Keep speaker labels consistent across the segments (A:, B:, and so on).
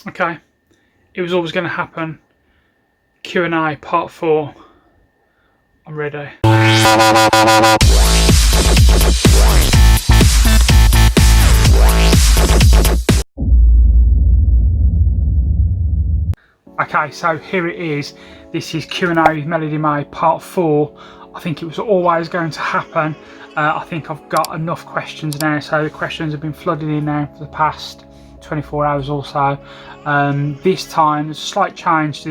A: Okay, it was always going to happen. Q&A part 4. I'm ready. Okay, so here it is. This is Q&A with Melody-Mae part 4. I think it was always going to happen. I think I've got enough questions now, so the questions have been flooding in now for the past 24 hours or so. This time there's a slight change to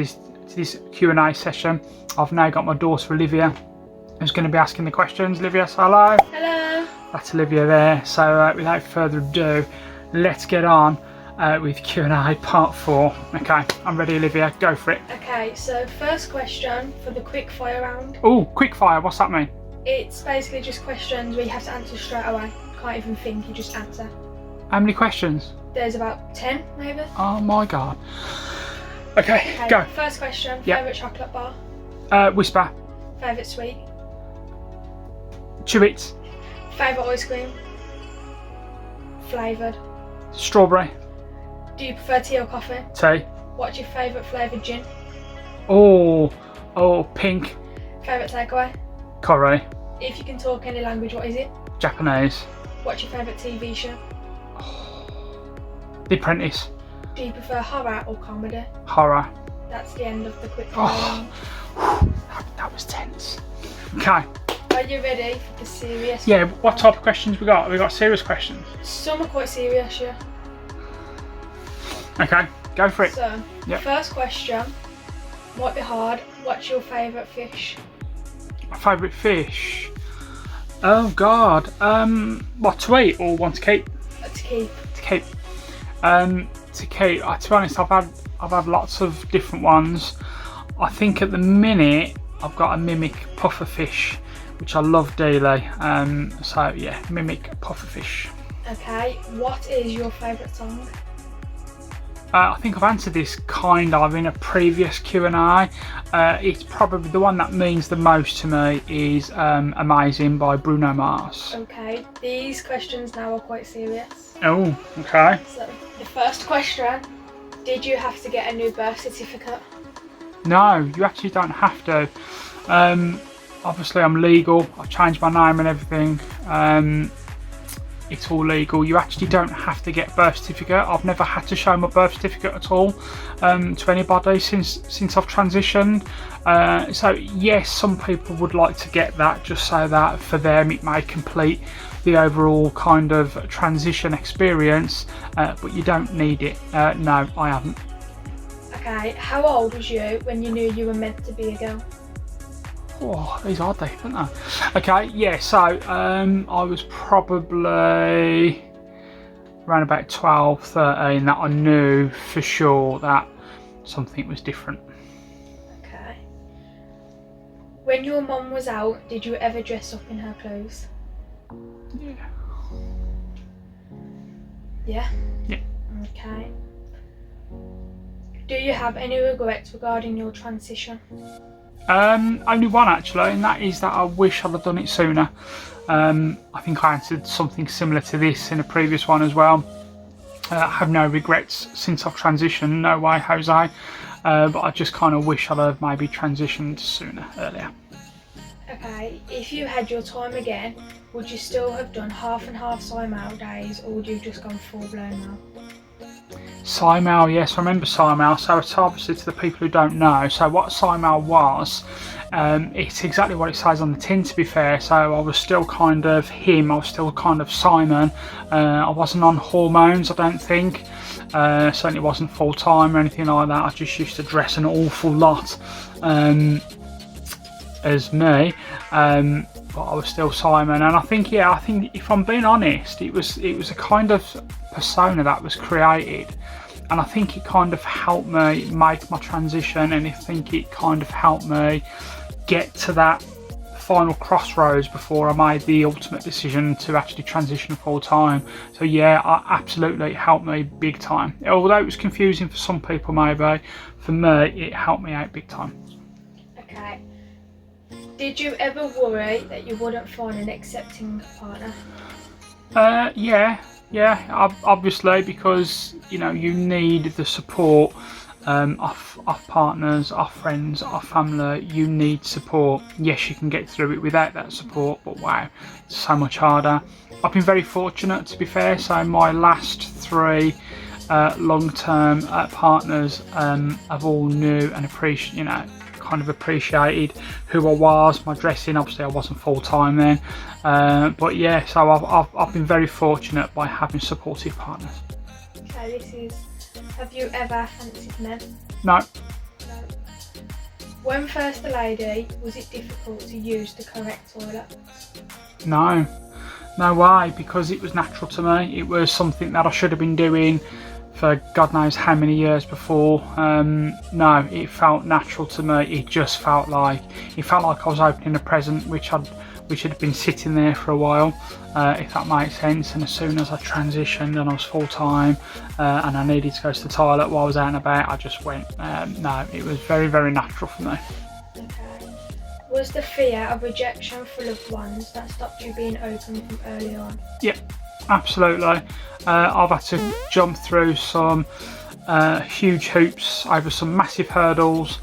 A: this Q&A session. I've now got my daughter Olivia who's going to be asking the questions. Olivia, say hello.
B: Hello.
A: That's Olivia there. So without further ado, let's get on with Q&A part 4. Okay, I'm ready, Olivia, go for it.
B: Okay, so first question for the quick fire round.
A: Oh, quick fire, what's that mean?
B: It's basically just questions where you have to answer straight away. Can't even think, you just answer.
A: How many questions?
B: There's about 10 maybe.
A: Oh my god. Okay, go.
B: First question,
A: Yep.
B: favourite chocolate bar?
A: Whisper.
B: Favourite sweet?
A: Chewits.
B: Favourite ice cream? Flavoured?
A: Strawberry.
B: Do you prefer tea or coffee?
A: Tea.
B: What's your favourite flavoured gin?
A: Oh, pink.
B: Favourite takeaway?
A: Curry.
B: If you can talk any language, what is it?
A: Japanese.
B: What's your favourite TV show?
A: The Apprentice.
B: Do you prefer horror or comedy?
A: Horror.
B: That's the end of the quick fire round.
A: That was tense. Okay.
B: Are you ready for the serious?
A: Yeah, what type of questions we got? We got serious questions.
B: Some are quite serious, yeah.
A: Okay, go for it.
B: So,
A: Yep.
B: First question might be hard. What's your favourite fish?
A: My favourite fish? Oh god. What, to eat or one to keep?
B: To keep.
A: To keep. To keep. To be honest, I've had lots of different ones. I think at the minute I've got a mimic pufferfish, which I love dearly. So yeah, mimic pufferfish.
B: Okay. What is your favourite song?
A: I think I've answered this kind of in a previous Q&A. It's probably the one that means the most to me is Amazing by Bruno Mars.
B: Okay. These questions now are quite serious.
A: Oh, okay.
B: So, the first question: did you have to get a new birth certificate?
A: No, you actually don't have to. Obviously I'm legal. I've changed my name and everything. It's all legal. You actually don't have to get a birth certificate. I've never had to show my birth certificate at all to anybody since I've transitioned. So yes, some people would like to get that just so that for them it may complete the overall kind of transition experience, but you don't need it. No, I haven't.
B: Okay. How old was you when you knew you were meant to be a girl?
A: Oh, these are deep, aren't they? Okay, yeah, so I was probably around about 12, 13 that I knew for sure that something was different.
B: Okay. When your mum was out, did you ever dress up in her clothes?
A: Yeah.
B: Yeah?
A: Yeah.
B: Okay. Do you have any regrets regarding your transition?
A: Only one actually, and that is that I wish I'd have done it sooner. I think I answered something similar to this in a previous one as well. I have no regrets since I've transitioned, no way Jose, but I just kind of wish I'd have maybe transitioned sooner, earlier.
B: Okay, if you had your time again, would you still have done half and half Simao days, or would you have just gone full blown now?
A: Simao, yes, I remember Simao. So it's obviously to the people who don't know. So what Simao was, it's exactly what it says on the tin, to be fair. So I was still kind of him, I was still kind of Simon. I wasn't on hormones, I don't think. Certainly wasn't full time or anything like that. I just used to dress an awful lot as me. But I was still Simon, and I think if I'm being honest, it was a kind of persona that was created, and I think it kind of helped me make my transition, and I think it kind of helped me get to that final crossroads before I made the ultimate decision to actually transition full time. So yeah, absolutely, it helped me big time. Although it was confusing for some people maybe, for me it helped me out big time.
B: Okay. Did you ever worry that you wouldn't find an accepting partner?
A: Yeah, Yeah, obviously, because you know you need the support of partners, of friends, of family. You need support. Yes, you can get through it without that support, but wow, it's so much harder. I've been very fortunate, to be fair. So my last three long-term partners have all knew and kind of appreciated who I was, my dressing. Obviously, I wasn't full time then, but yeah. So I've been very fortunate by having supportive partners.
B: Okay, this is. Have you ever fancied men?
A: No.
B: No. When first a lady, was it difficult to use the correct toilet?
A: No. No way, because it was natural to me. It was something that I should have been doing for God knows how many years before. No, it felt natural to me. It just felt like I was opening a present which had been sitting there for a while, if that makes sense. And as soon as I transitioned and I was full time and I needed to go to the toilet while I was out and about, I just went. No, it was very, very natural for me.
B: Okay. Was the fear of rejection for loved ones that stopped you being open from early on?
A: Yep, absolutely. I've had to jump through some huge hoops over some massive hurdles.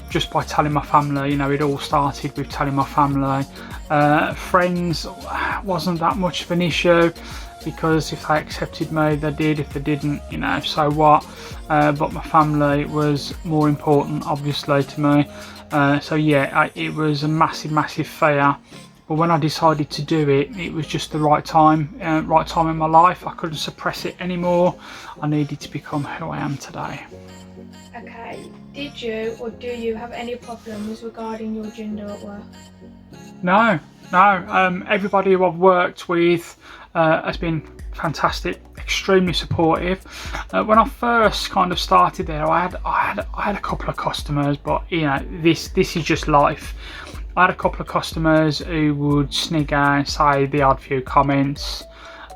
A: Just by telling my family. It all started with telling my family. Friends wasn't that much of an issue, because if they accepted me, they did. If they didn't, so what? But my family was more important, obviously, to me. So yeah, it was a massive fear. But when I decided to do it, it was just the right time in my life. I couldn't suppress it anymore. I needed to become who I am today.
B: Okay, did you or do you have any problems regarding your gender at work?
A: No. Everybody who I've worked with has been fantastic, extremely supportive. When I first kind of started there, I had a couple of customers, but this is just life. I had a couple of customers who would snigger and say the odd few comments.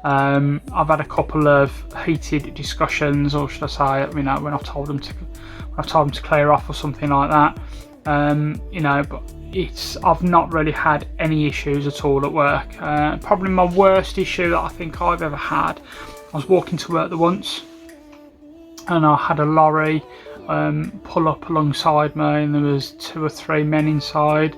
A: I've had a couple of heated discussions, or should I say, when I've told them to clear off or something like that. But I've not really had any issues at all at work. Probably my worst issue that I think I've ever had. I was walking to work once, and I had a lorry pull up alongside me, and there was 2 or 3 men inside,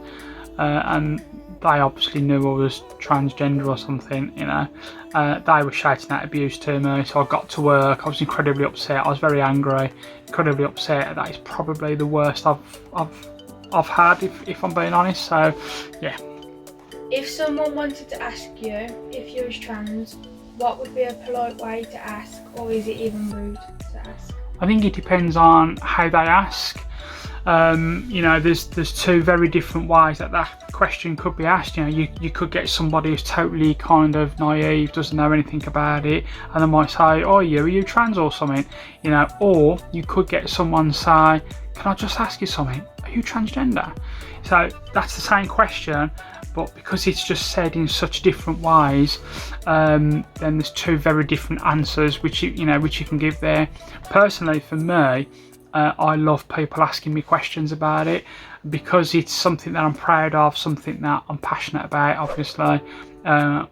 A: and they obviously knew I was transgender or something. They were shouting out abuse to me. So I got to work. I was incredibly upset. I was very angry, incredibly upset. That is probably the worst I've had, if I'm being honest. So yeah.
B: If someone wanted to ask you if you was trans, what would be a polite way to ask, or is it even rude to ask?
A: I think it depends on how they ask. There's 2 very different ways that question could be asked. You could get somebody who's totally kind of naive, doesn't know anything about it, and they might say, "Oh, are you trans or something?" Or you could get someone say, "Can I just ask you something? Are you transgender?" So that's the same question, but because it's just said in such different ways, then there's 2 very different answers which you can give there. Personally, for me, I love people asking me questions about it, because it's something that I'm proud of, something that I'm passionate about. Obviously,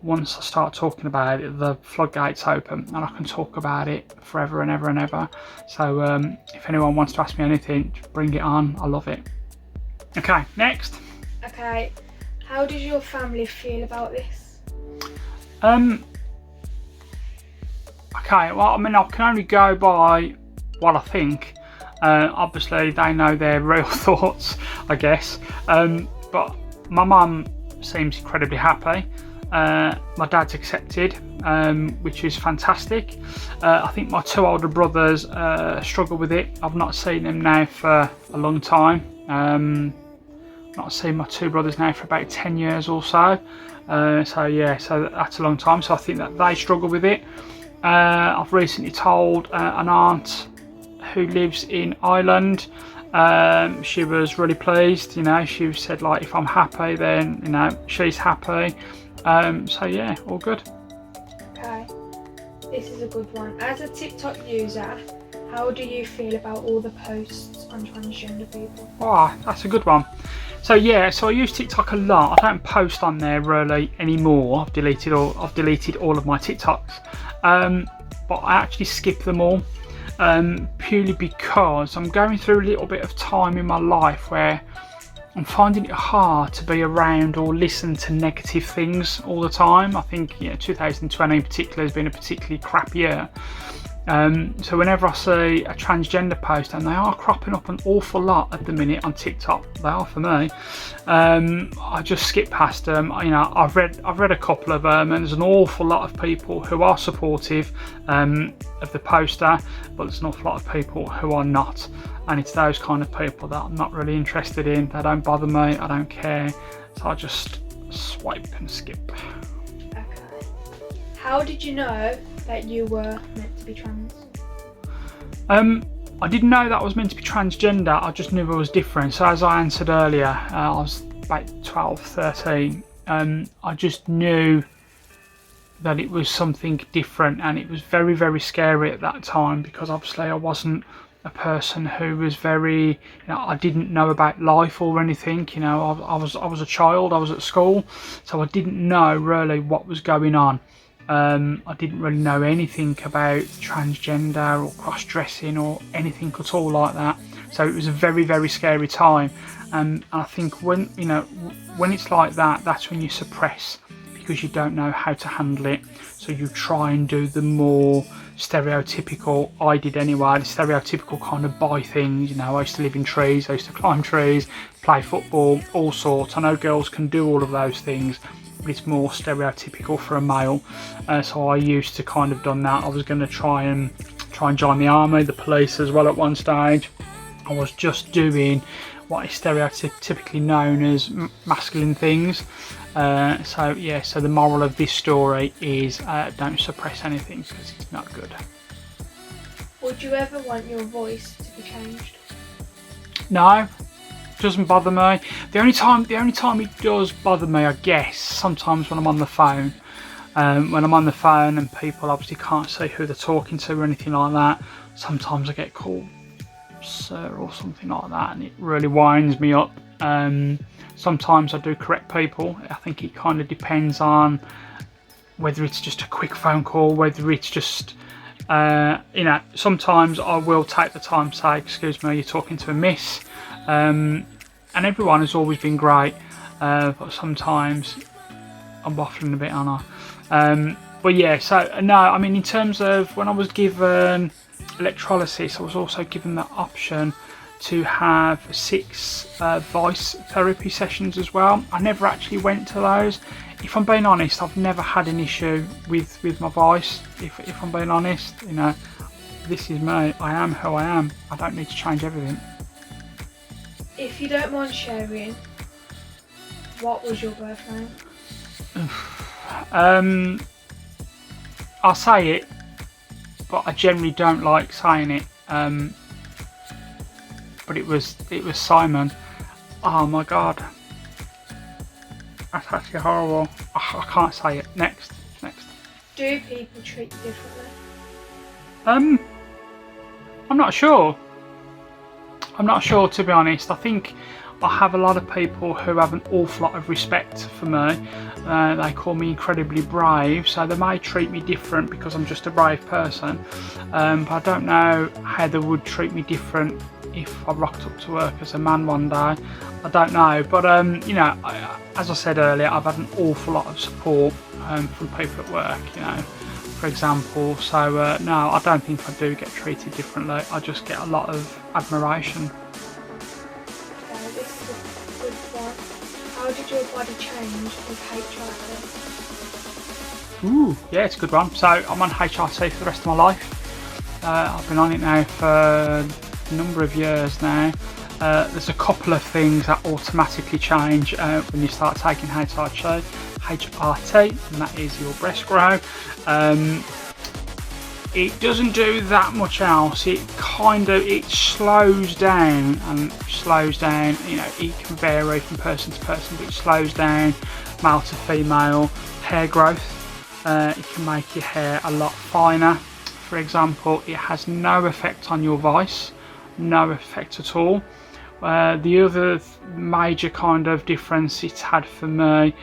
A: once I start talking about it, the floodgates open, and I can talk about it forever and ever and ever. So if anyone wants to ask me anything, just bring it on. I love it. Okay, next.
B: Okay, how does your family feel about this?
A: Okay, well, I mean, I can only go by what I think. Obviously, they know their real thoughts, I guess. But my mum seems incredibly happy. My dad's accepted, which is fantastic. I think my 2 older brothers struggle with it. I've not seen them now for a long time. Not seen my 2 brothers now for about 10 years or so. So that's a long time. So I think that they struggle with it. I've recently told an aunt who lives in Ireland. She was really pleased. She said, like, if I'm happy, then she's happy. So yeah, all good.
B: Okay, this is a good one. As a TikTok user, how do you feel about all the posts on transgender people?
A: Oh, that's a good one. So yeah, so I use TikTok a lot. I don't post on there really anymore. I've deleted all of my TikToks, but I actually skip them all, purely because I'm going through a little bit of time in my life where I'm finding it hard to be around or listen to negative things all the time. I think 2020 in particular has been a particularly crap year. So whenever I see a transgender post, and they are cropping up an awful lot at the minute on TikTok, they are for me, I just skip past them. I've read a couple of them, and there's an awful lot of people who are supportive of the poster, but there's an awful lot of people who are not, and it's those kind of people that I'm not really interested in. They don't bother me, I don't care, so I just swipe and skip.
B: Okay. How did you know that you were meant to be trans?
A: I didn't know that I was meant to be transgender. I just knew I was different. So as I answered earlier, I was about 12, 13. I just knew that it was something different, and it was very, very scary at that time, because obviously I wasn't a person who was very, I didn't know about life or anything. I was a child. I was at school, so I didn't know really what was going on. I didn't really know anything about transgender or cross-dressing or anything at all like that. So it was a very, very scary time. And I think when it's like that, that's when you suppress, because you don't know how to handle it. So you try and do the more stereotypical, I did anyway, the stereotypical kind of boy things. I used to live in trees, I used to climb trees, play football, all sorts. I know girls can do all of those things, but it's more stereotypical for a male. So I used to kind of done that. I was going to try and join the army, the police as well at one stage. I was just doing what is stereotypically known as masculine things. So the moral of this story is don't suppress anything, because it's not good.
B: Would you ever want your voice to be changed?
A: No. Doesn't bother me. The only time it does bother me, I guess, sometimes when I'm on the phone. When I'm on the phone and people obviously can't see who they're talking to or anything like that, sometimes I get called sir or something like that, and it really winds me up. Sometimes I do correct people. I think it kind of depends on whether it's just a quick phone call, whether it's just sometimes I will take the time to say, excuse me, you're talking to a miss. And everyone has always been great, but sometimes I'm waffling a bit, aren't I? But yeah, so no, I mean, in terms of when I was given electrolysis, I was also given the option to have 6 voice therapy sessions as well. I never actually went to those. If I'm being honest, I've never had an issue with my voice. If I'm being honest, this is me. I am who I am. I don't need to change everything.
B: If you don't mind sharing, what was your birth name?
A: I'll say it, but I generally don't like saying it. But it was Simon. Oh my god, that's actually horrible. I can't say it. Next.
B: Do people treat you differently?
A: I'm not sure. To be honest. I think I have a lot of people who have an awful lot of respect for me. They call me incredibly brave, so they may treat me different because I'm just a brave person. But I don't know how they would treat me different if I rocked up to work as a man one day. I don't know. But as I said earlier, I've had an awful lot of support from people at work, for example. So no, I don't think I do get treated differently. I just get a lot of admiration.
B: Okay, this is a good one. How did your body change with HRT?
A: Ooh, yeah, it's a good one. So I'm on HRT for the rest of my life. I've been on it now for a number of years now. There's a couple of things that automatically change when you start taking HRT, and that is your breast grow. It doesn't do that much else. It slows down and slows down. It can vary from person to person, but it slows down male to female hair growth. It can make your hair a lot finer. For example, it has no effect on your voice, no effect at all. The other major kind of difference it's had for me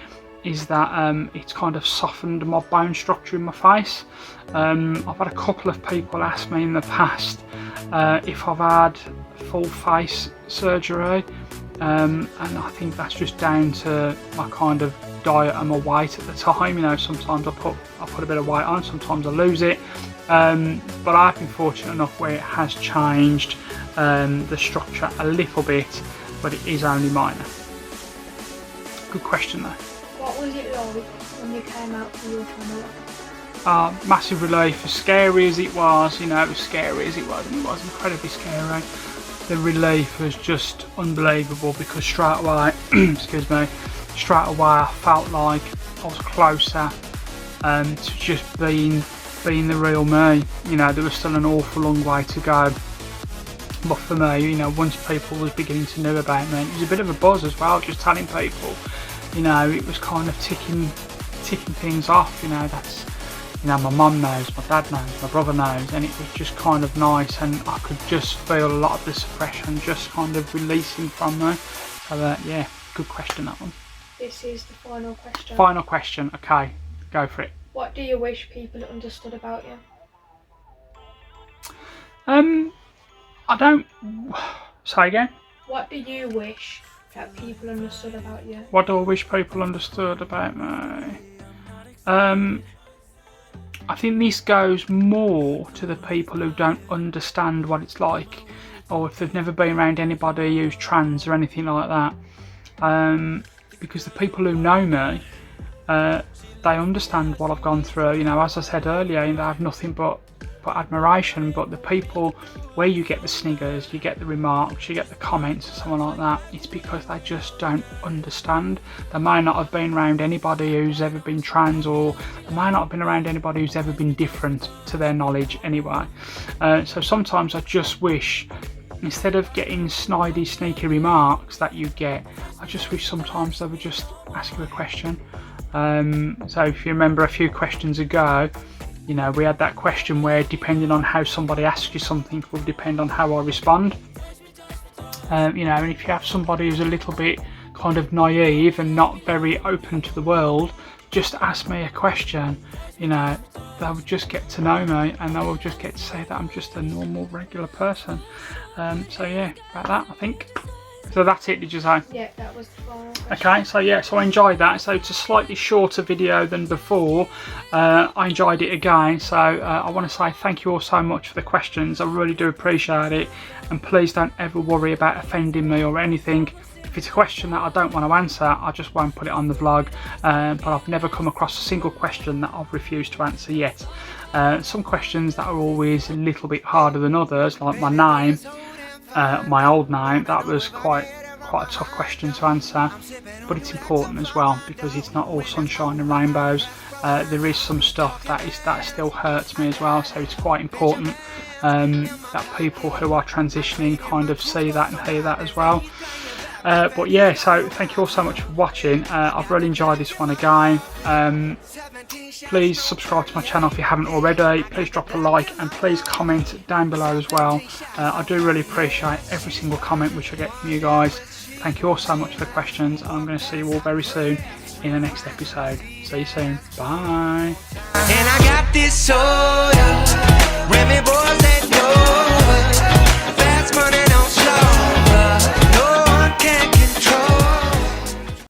A: is that it's kind of softened my bone structure in my face. I've had a couple of people ask me in the past if I've had full face surgery, and I think that's just down to my kind of diet and my weight at the time. You know, sometimes I put a bit of weight on, sometimes I lose it, but I've been fortunate enough where it has changed the structure a little bit, but it is only minor. Good question though.
B: What was it like when you came out for your family?
A: Massive relief. As scary as it was, you know, as scary as it was, and it was incredibly scary. The relief was just unbelievable, because straight away, excuse me, straight away I felt like I was closer to just being the real me. You know, there was still an awful long way to go, but for me, you know, once people was beginning to know about me, it was a bit of a buzz as well, just telling people. You know, it was kind of ticking things off. You know, that's, you know, my mum knows, my dad knows, my brother knows, and it was just kind of nice, and I could just feel a lot of the suppression just kind of releasing from me. So yeah, good question, that one.
B: This is the final question.
A: Final question, okay, go for it.
B: What do you wish people understood about you?
A: I don't... Say again?
B: What do you wish that people understood about you?
A: What do I wish people understood about me? I think this goes more to the people who don't understand what it's like, or if they've never been around anybody who's trans or anything like that. Because the people who know me, they understand what I've gone through. You know, as I said earlier, you know, I have nothing but admiration. But the people where you get the sniggers, you get the remarks, you get the comments or something like that, it's because they just don't understand. They may not have been around anybody who's ever been trans, or they may not have been around anybody who's ever been different to their knowledge anyway. So sometimes I just wish, instead of getting snidey, sneaky remarks that you get, I just wish sometimes they would just ask you a question. So if you remember a few questions ago, you know, we had that question where, depending on how somebody asks you something will depend on how I respond. You know, and if you have somebody who's a little bit kind of naive and not very open to the world, just ask me a question. You know, they will just get to know me, and they will just get to say that I'm just a normal, regular person. So yeah, about that, I think. So that's it, did you say?
B: Yeah, that was the final question.
A: Okay, so yeah, so I enjoyed that. So it's a slightly shorter video than before. I enjoyed it again, so I want to say thank you all so much for the questions. I really do appreciate it, and please don't ever worry about offending me or anything. If it's a question that I don't want to answer, I just won't put it on the vlog, but I've never come across a single question that I've refused to answer yet. Some questions that are always a little bit harder than others, like my name. My old name, that was quite a tough question to answer, but it's important as well, because it's not all sunshine and rainbows. There is some stuff that still hurts me as well, so it's quite important that people who are transitioning kind of see that and hear that as well. But yeah, so thank you all so much for watching. I've really enjoyed this one again. Please subscribe to my channel if you haven't already. Please drop a like, and please comment down below as well. I do really appreciate every single comment which I get from you guys. Thank you all so much for the questions, and I'm going to see you all very soon in the next episode. See you soon. Bye. And I got this soda,